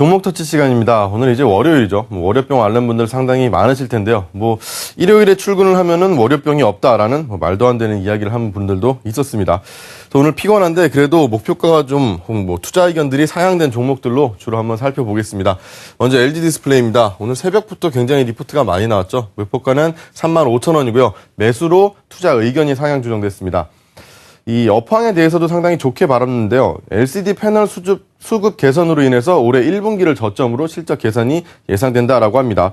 종목 터치 시간입니다. 오늘 이제 월요일이죠. 월요병 앓는 분들 상당히 많으실 텐데요. 일요일에 출근을 하면은 월요병이 없다라는 말도 안 되는 이야기를 하는 분들도 있었습니다. 오늘 피곤한데 그래도 목표가가 좀 투자 의견들이 상향된 종목들로 주로 한번 살펴보겠습니다. 먼저 LG 디스플레이입니다. 오늘 새벽부터 굉장히 리포트가 많이 나왔죠. 목표가는 35,000원이고요. 매수로 투자 의견이 상향 조정됐습니다. 이 업황에 대해서도 상당히 좋게 바랐는데요. LCD 패널 수급 개선으로 인해서 올해 1분기를 저점으로 실적 개선이 예상된다라고 합니다.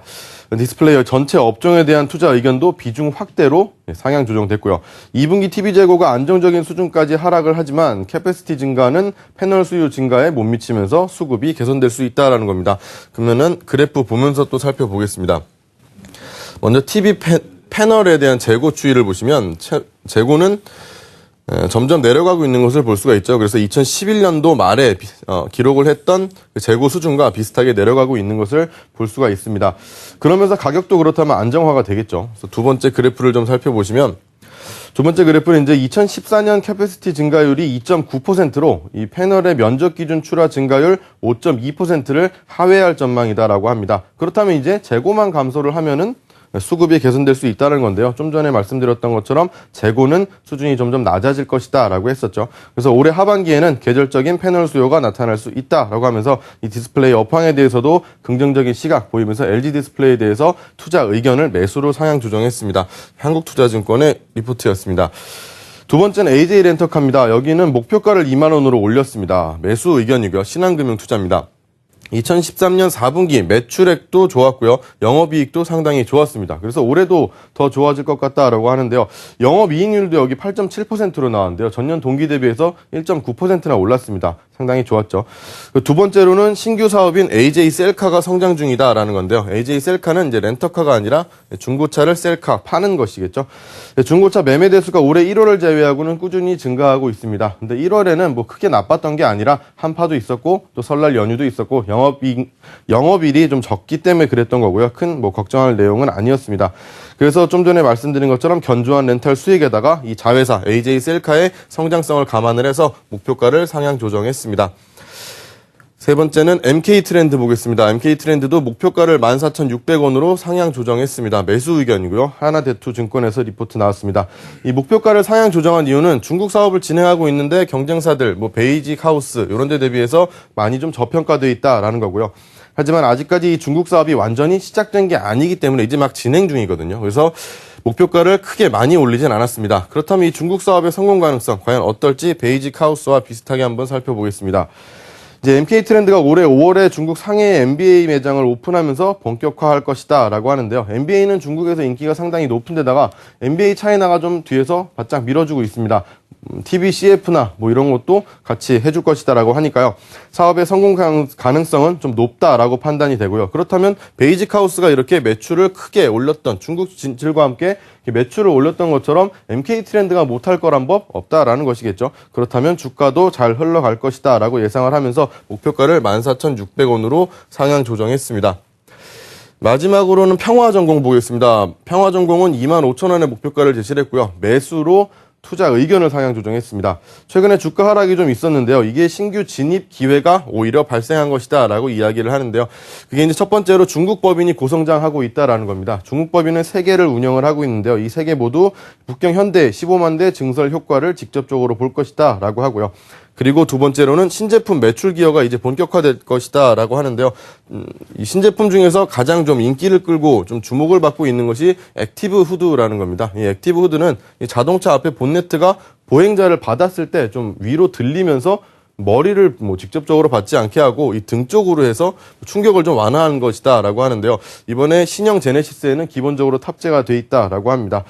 디스플레이 전체 업종에 대한 투자 의견도 비중 확대로 상향 조정됐고요. 2분기 TV 재고가 안정적인 수준까지 하락을 하지만 캐패시티 증가는 패널 수요 증가에 못 미치면서 수급이 개선될 수 있다라는 겁니다. 그러면은 그래프 보면서 또 살펴보겠습니다. 먼저 TV 패널에 대한 재고 추이를 보시면 재고는 점점 내려가고 있는 것을 볼 수가 있죠. 그래서 2011년도 말에 기록을 했던 재고 수준과 비슷하게 내려가고 있는 것을 볼 수가 있습니다. 그러면서 가격도 그렇다면 안정화가 되겠죠. 그래서 두 번째 그래프를 좀 살펴보시면 두 번째 그래프는 이제 2014년 캐패시티 증가율이 2.9%로 이 패널의 면적 기준 출하 증가율 5.2%를 하회할 전망이다라고 합니다. 그렇다면 이제 재고만 감소를 하면은 수급이 개선될 수 있다는 건데요. 좀 전에 말씀드렸던 것처럼 재고는 수준이 점점 낮아질 것이다 라고 했었죠. 그래서 올해 하반기에는 계절적인 패널 수요가 나타날 수 있다라고 하면서 이 디스플레이 업황에 대해서도 긍정적인 시각 보이면서 LG 디스플레이에 대해서 투자 의견을 매수로 상향 조정했습니다. 한국투자증권의 리포트였습니다. 두 번째는 AJ 렌터카입니다. 여기는 목표가를 2만 원으로 올렸습니다. 매수 의견이고요. 신한금융투자입니다. 2013년 4분기 매출액도 좋았고요. 영업이익도 상당히 좋았습니다. 그래서 올해도 더 좋아질 것 같다라고 하는데요. 영업이익률도 여기 8.7%로 나왔는데요. 전년 동기 대비해서 1.9%나 올랐습니다. 상당히 좋았죠. 두 번째로는 신규 사업인 AJ 셀카가 성장 중이다라는 건데요. AJ 셀카는 이제 렌터카가 아니라 중고차를 셀카 파는 것이겠죠. 중고차 매매 대수가 올해 1월을 제외하고는 꾸준히 증가하고 있습니다. 근데 1월에는 크게 나빴던 게 아니라 한파도 있었고 또 설날 연휴도 있었고 영업일이 좀 적기 때문에 그랬던 거고요. 큰 걱정할 내용은 아니었습니다. 그래서 좀 전에 말씀드린 것처럼 견조한 렌탈 수익에다가 이 자회사 AJ 셀카의 성장성을 감안을 해서 목표가를 상향 조정했습니다. 세 번째는 MK트렌드 보겠습니다. MK트렌드도 목표가를 14,600원으로 상향 조정했습니다. 매수 의견이고요. 하나대투증권에서 리포트 나왔습니다. 이 목표가를 상향 조정한 이유는 중국 사업을 진행하고 있는데 경쟁사들 베이직 하우스 이런 데 대비해서 많이 좀 저평가되어 있다라는 거고요. 하지만 아직까지 이 중국 사업이 완전히 시작된 게 아니기 때문에 이제 막 진행 중이거든요. 그래서 목표가를 크게 많이 올리진 않았습니다. 그렇다면 이 중국 사업의 성공 가능성 과연 어떨지 베이직 하우스와 비슷하게 한번 살펴보겠습니다. 이제 MK트렌드가 올해 5월에 중국 상해에 NBA 매장을 오픈하면서 본격화할 것이다 라고 하는데요. NBA는 중국에서 인기가 상당히 높은 데다가 NBA 차이나가 좀 뒤에서 바짝 밀어주고 있습니다. TV CF나 이런 것도 같이 해줄 것이다 라고 하니까요. 사업의 성공 가능성은 좀 높다라고 판단이 되고요. 그렇다면 베이직 하우스가 이렇게 매출을 크게 올렸던 중국 진출과 함께 매출을 올렸던 것처럼 MK트렌드가 못할 거란 법 없다라는 것이겠죠. 그렇다면 주가도 잘 흘러갈 것이다 라고 예상을 하면서 목표가를 14,600원으로 상향 조정했습니다. 마지막으로는 평화전공 보겠습니다. 평화전공은 25,000원의 목표가를 제시를 했고요. 매수로 투자 의견을 상향 조정했습니다. 최근에 주가 하락이 좀 있었는데요. 이게 신규 진입 기회가 오히려 발생한 것이다 라고 이야기를 하는데요. 그게 이제 첫 번째로 중국 법인이 고성장하고 있다라는 겁니다. 중국 법인은 3개를 운영을 하고 있는데요. 이 3개 모두 북경 현대 15만 대 증설 효과를 직접적으로 볼 것이다 라고 하고요. 그리고 두 번째로는 신제품 매출 기여가 이제 본격화될 것이다 라고 하는데요. 이 신제품 중에서 가장 좀 인기를 끌고 좀 주목을 받고 있는 것이 액티브 후드라는 겁니다. 이 액티브 후드는 이 자동차 앞에 본네트가 보행자를 받았을 때 좀 위로 들리면서 머리를 직접적으로 받지 않게 하고 이 등 쪽으로 해서 충격을 좀 완화하는 것이다 라고 하는데요. 이번에 신형 제네시스에는 기본적으로 탑재가 돼 있다라고 합니다.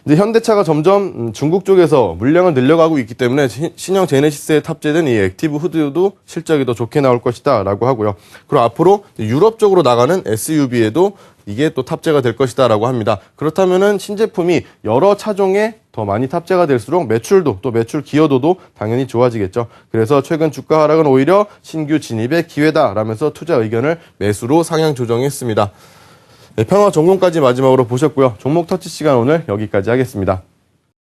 이제 현대차가 점점 중국 쪽에서 물량을 늘려가고 있기 때문에 신형 제네시스에 탑재된 이 액티브 후드도 실적이 더 좋게 나올 것이다 라고 하고요. 그리고 앞으로 유럽 쪽으로 나가는 SUV에도 이게 또 탑재가 될 것이다 라고 합니다. 그렇다면은 신제품이 여러 차종에 더 많이 탑재가 될수록 매출도 또 매출 기여도도 당연히 좋아지겠죠. 그래서 최근 주가 하락은 오히려 신규 진입의 기회다라면서 투자 의견을 매수로 상향 조정했습니다. 평화전공까지 마지막으로 보셨고요. 종목 터치 시간 오늘 여기까지 하겠습니다.